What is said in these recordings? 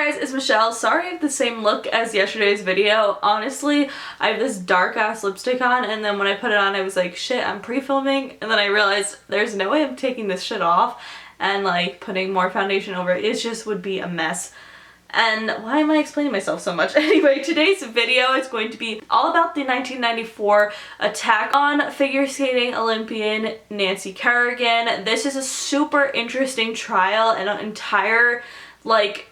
guys, it's Michelle. Sorry I have the same look as yesterday's video. Honestly, I have this dark ass lipstick on, and then when I put it on I was like, shit, I'm pre-filming, and then I realized there's no way I'm taking this shit off and like putting more foundation over it. It just would be a mess. And why am I explaining myself so much? Anyway, today's video is going to be all about the 1994 attack on figure skating Olympian Nancy Kerrigan. This is a super interesting trial and an entire like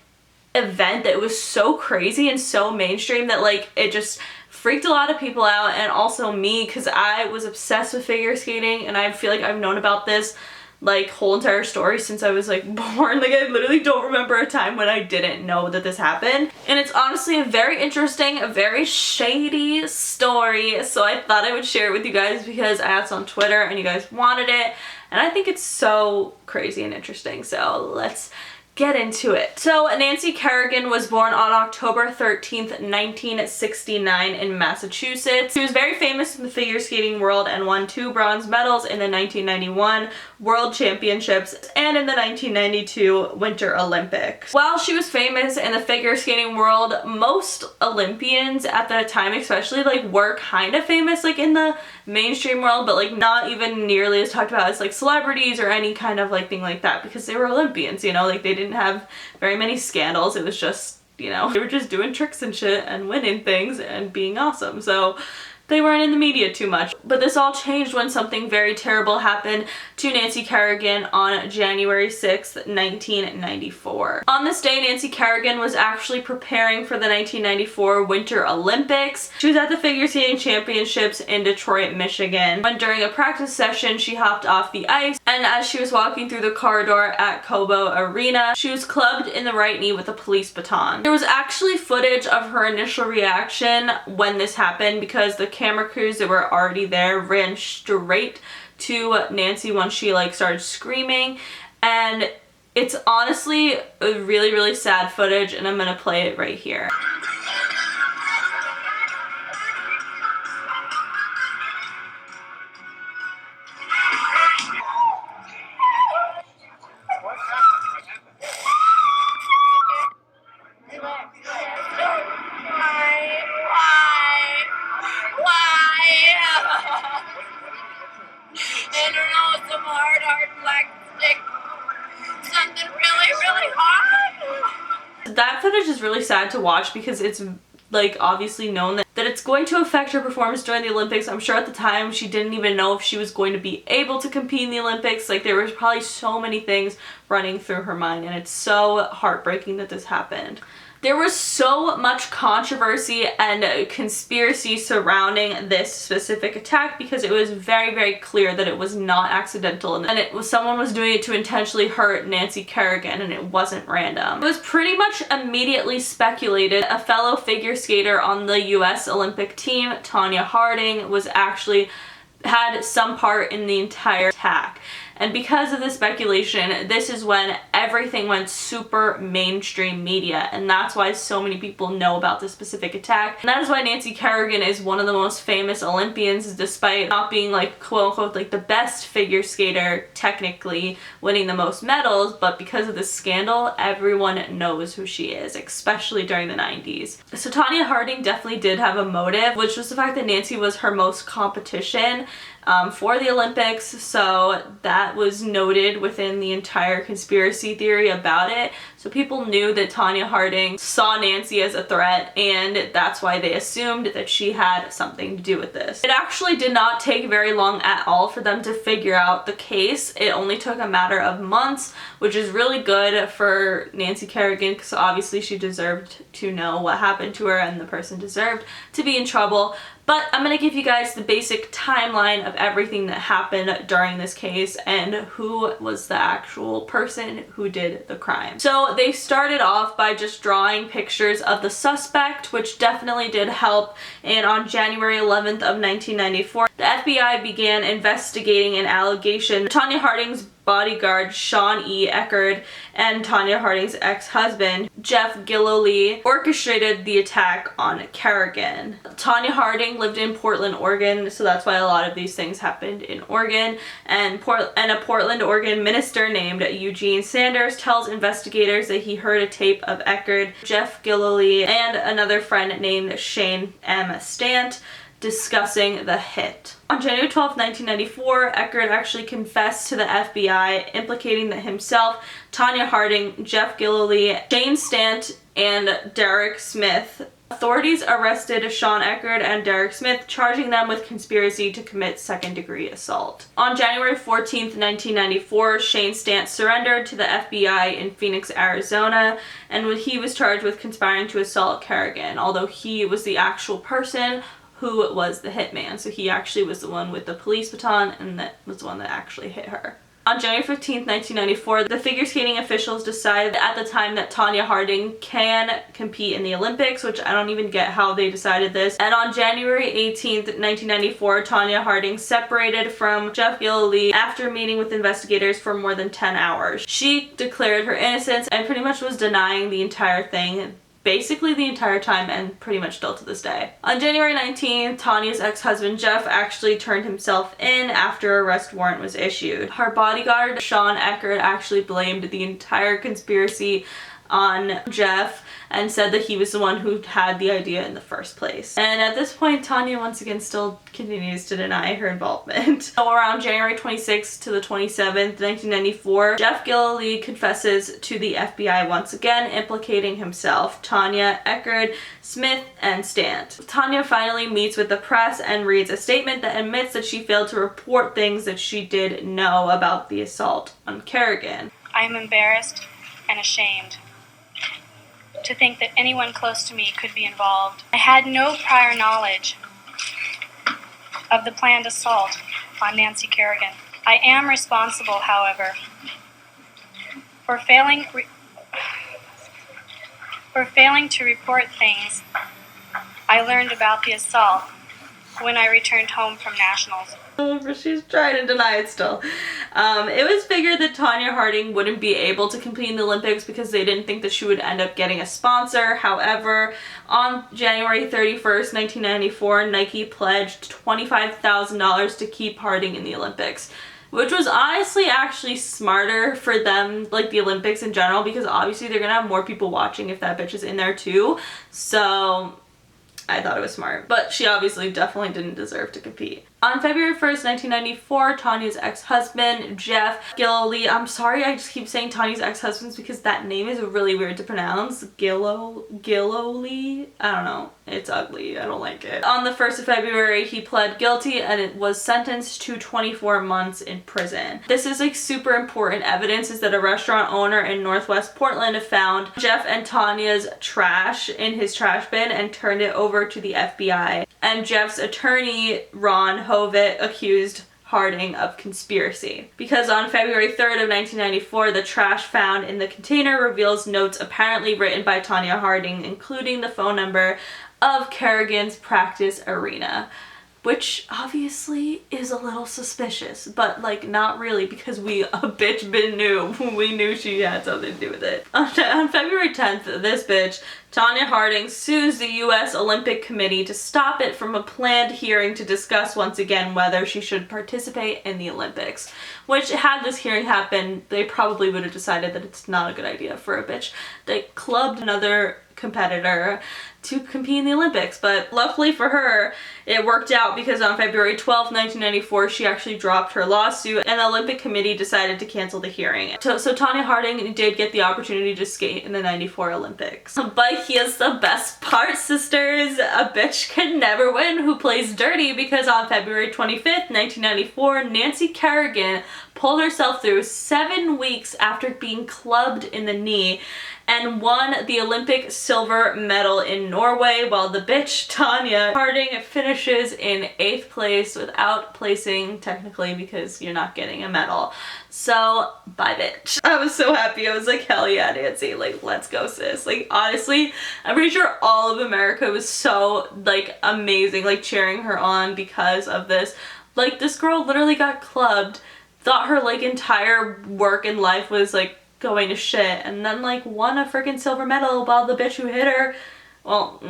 event that was so crazy and so mainstream that like it just freaked a lot of people out, and also me, because I was obsessed with figure skating and I feel like I've known about this like whole entire story since I was like born. Like I literally don't remember a time when I didn't know that this happened, and it's honestly a very interesting, a very shady story, so I thought I would share it with you guys because I asked on Twitter and you guys wanted it, and I think it's so crazy and interesting, so let's get into it. So Nancy Kerrigan was born on October 13th, 1969 in Massachusetts. She was very famous in the figure skating world and won 2 bronze medals in the 1991 World Championships and in the 1992 Winter Olympics. While she was famous in the figure skating world, most Olympians at that time especially like were kind of famous like in the mainstream world, but like not even nearly as talked about as like celebrities or any kind of like thing like that, because they were Olympians, you know, like they didn't have very many scandals. It was just, you know, they were just doing tricks and shit and winning things and being awesome. So they weren't in the media too much. But this all changed when something very terrible happened to Nancy Kerrigan on January 6th, 1994. On this day, Nancy Kerrigan was actually preparing for the 1994 Winter Olympics. She was at the figure skating championships in Detroit, Michigan, when during a practice session she hopped off the ice, and as she was walking through the corridor at Cobo Arena, she was clubbed in the right knee with a police baton. There was actually footage of her initial reaction when this happened, because the camera crews that were already there ran straight to Nancy once she like started screaming, and it's honestly a really sad footage, and I'm gonna play it right here. I don't know, some hard black stick. Something really hard. That footage is really sad to watch because it's like obviously known that it's going to affect her performance during the Olympics. I'm sure at the time she didn't even know if she was going to be able to compete in the Olympics. Like there was probably so many things running through her mind, and it's so heartbreaking that this happened. There was so much controversy and conspiracy surrounding this specific attack because it was very clear that it was not accidental, and it was someone was doing it to intentionally hurt Nancy Kerrigan, and it wasn't random. It was pretty much immediately speculated a fellow figure skater on the US Olympic team, Tonya Harding, was actually had some part in the entire attack. And because of the speculation, this is when everything went super mainstream media, and that's why so many people know about this specific attack. And that is why Nancy Kerrigan is one of the most famous Olympians, despite not being like quote unquote like the best figure skater, technically winning the most medals, but because of this scandal, everyone knows who she is, especially during the 90s. So Tonya Harding definitely did have a motive, which was the fact that Nancy was her most competition for the Olympics, so that was noted within the entire conspiracy theory about it. So people knew that Tonya Harding saw Nancy as a threat, and that's why they assumed that she had something to do with this. It actually did not take very long at all for them to figure out the case. It only took a matter of months, which is really good for Nancy Kerrigan because obviously she deserved to know what happened to her, and the person deserved to be in trouble. But I'm going to give you guys the basic timeline of everything that happened during this case and who was the actual person who did the crime. So they started off by just drawing pictures of the suspect, which definitely did help, and on January 11th of 1994, the FBI began investigating an allegation Tonya Harding's bodyguard Sean E. Eckerd and Tonya Harding's ex-husband Jeff Gillooly orchestrated the attack on Kerrigan. Tonya Harding lived in Portland, Oregon, so that's why a lot of these things happened in Oregon, and a Portland, Oregon minister named Eugene Sanders tells investigators that he heard a tape of Eckerd, Jeff Gillooly, and another friend named Shane M. Stant discussing the hit. On January 12, 1994, Eckerd actually confessed to the FBI, implicating himself, Tonya Harding, Jeff Gillooly, Shane Stant, and Derek Smith. Authorities arrested Sean Eckerd and Derek Smith, charging them with conspiracy to commit second-degree assault. On January 14, 1994, Shane Stant surrendered to the FBI in Phoenix, Arizona, and he was charged with conspiring to assault Kerrigan, although he was the actual person who was the hitman. So he actually was the one with the police baton, and that was the one that actually hit her. On January 15, 1994, the figure skating officials decided at the time that Tonya Harding can compete in the Olympics, which I don't even get how they decided this. And on January 18, 1994, Tonya Harding separated from Jeff Gillooly after meeting with investigators for more than 10 hours. She declared her innocence and pretty much was denying the entire thing, basically the entire time, and pretty much still to this day. On January 19th, Tonya's ex-husband Jeff actually turned himself in after an arrest warrant was issued. Her bodyguard, Sean Eckerd, actually blamed the entire conspiracy on Jeff and said that he was the one who had the idea in the first place. And at this point, Tonya once again still continues to deny her involvement. So around January 26th to the 27th, 1994, Jeff Gillooly confesses to the FBI once again, implicating himself, Tonya, Eckerd, Smith, and Stant. Tonya finally meets with the press and reads a statement that admits that she failed to report things that she did know about the assault on Kerrigan. I am embarrassed and ashamed to think that anyone close to me could be involved. I had no prior knowledge of the planned assault on Nancy Kerrigan. I am responsible, however, for failing to report things I learned about the assault when I returned home from nationals. She's trying to deny it still. It was figured that Tonya Harding wouldn't be able to compete in the Olympics because they didn't think that she would end up getting a sponsor. However, on January 31st, 1994, Nike pledged $25,000 to keep Harding in the Olympics, which was honestly actually smarter for them, like the Olympics in general, because obviously they're gonna have more people watching if that bitch is in there too. So I thought it was smart, but she obviously definitely didn't deserve to compete. On February 1st, 1994, Tonya's ex-husband, Jeff Gillooly, I'm sorry I just keep saying Tonya's ex-husband's because that name is really weird to pronounce, Gillooly, I don't know, it's ugly, I don't like it. On the 1st of February, he pled guilty and it was sentenced to 24 months in prison. This is like super important evidence, is that a restaurant owner in Northwest Portland found Jeff and Tonya's trash in his trash bin and turned it over to the FBI. And Jeff's attorney, Ron Hovitt, accused Harding of conspiracy. Because on February 3rd of 1994, the trash found in the container reveals notes apparently written by Tonya Harding, including the phone number of Kerrigan's practice arena, which obviously is a little suspicious, but like not really, because we knew she had something to do with it. On February 10th, this bitch, Tonya Harding, sues the U.S. Olympic Committee to stop it from a planned hearing to discuss once again whether she should participate in the Olympics. Which, had this hearing happened, they probably would have decided that it's not a good idea for a bitch that clubbed another competitor to compete in the Olympics. But luckily for her, it worked out, because on February 12th, 1994, she actually dropped her lawsuit and the Olympic Committee decided to cancel the hearing. So Tonya Harding did get the opportunity to skate in the 94 Olympics. But here's the best part, sisters. A bitch can never win who plays dirty, because on February 25th, 1994, Nancy Kerrigan pulled herself through 7 weeks after being clubbed in the knee and won the Olympic silver medal in Norway, while the bitch Tonya Harding finishes in 8th place without placing, technically, because you're not getting a medal. So, bye bitch. I was so happy. I was like, hell yeah, Nancy, like, let's go, sis. Like, honestly, I'm pretty sure all of America was so, like, amazing, like, cheering her on because of this. Like, this girl literally got clubbed thought her like entire work in life was like going to shit, and then like won a freaking silver medal while the bitch who hit her, well,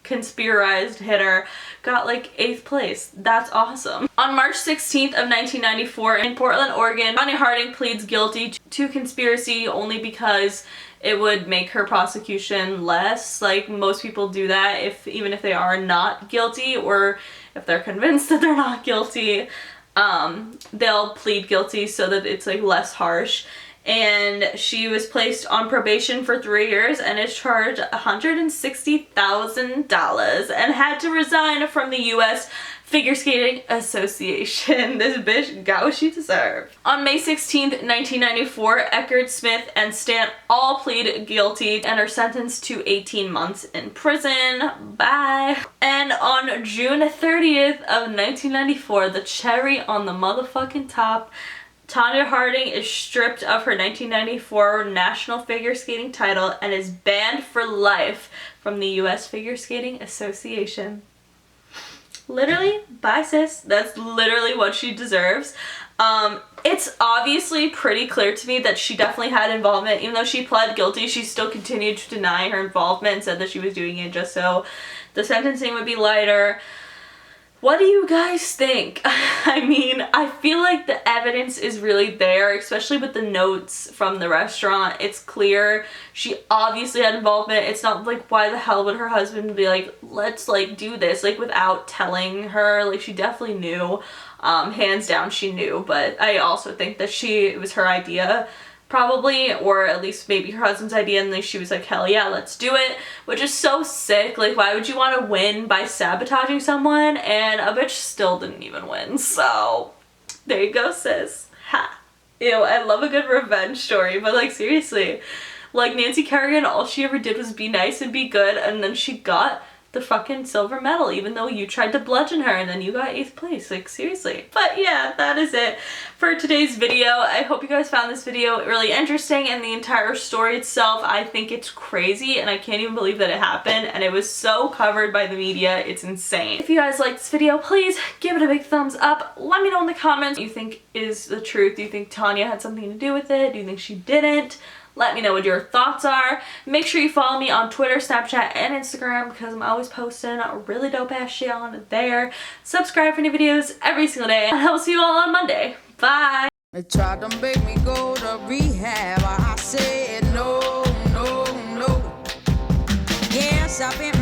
conspirized hitter, got like 8th place. That's awesome. On March 16th of 1994 in Portland, Oregon, Tonya Harding pleads guilty to conspiracy only because it would make her prosecution less. Like, most people do that even if they are not guilty, or if they're convinced that they're not guilty, they'll plead guilty so that it's like less harsh. And she was placed on probation for 3 years and is charged $160,000 and had to resign from the U.S. Figure Skating Association. This bitch got what she deserved. On May 16th, 1994, Eckerd, Smith, and Stant all plead guilty and are sentenced to 18 months in prison. Bye. And on June 30th of 1994, the cherry on the motherfucking top, Tonya Harding is stripped of her 1994 National Figure Skating title and is banned for life from the U.S. Figure Skating Association. Literally, bye sis. That's literally what she deserves. It's obviously pretty clear to me that she definitely had involvement. Even though she pled guilty, she still continued to deny her involvement and said that she was doing it just so the sentencing would be lighter. What do you guys think? I mean, I feel like the evidence is really there, especially with the notes from the restaurant. It's clear she obviously had involvement. It's not like, why the hell would her husband be like, let's like do this, like without telling her? Like, she definitely knew. Hands down, she knew. But I also think that it was her idea, probably, or at least maybe her husband's idea, and then she was like, hell yeah, let's do it, which is so sick. Like, why would you want to win by sabotaging someone? And a bitch still didn't even win, so there you go, sis. Ha. Ew, I love a good revenge story, but like, seriously, like Nancy Kerrigan, all she ever did was be nice and be good, and then she got the fucking silver medal, even though you tried to bludgeon her and then you got 8th place. Like, seriously. But yeah, that is it for today's video. I hope you guys found this video really interesting, and the entire story itself, I think it's crazy, and I can't even believe that it happened, and it was so covered by the media. It's insane. If you guys liked this video, please give it a big thumbs up. Let me know in the comments what you think is the truth. Do you think Tonya had something to do with it? Do you think she didn't? Let me know what your thoughts are. Make sure you follow me on Twitter, Snapchat, and Instagram, because I'm always posting really dope ass shit on there. Subscribe for new videos every single day, and I'll see you all on Monday. Bye! They tried to make me go to rehab. I said no, no, no. Yes, I've been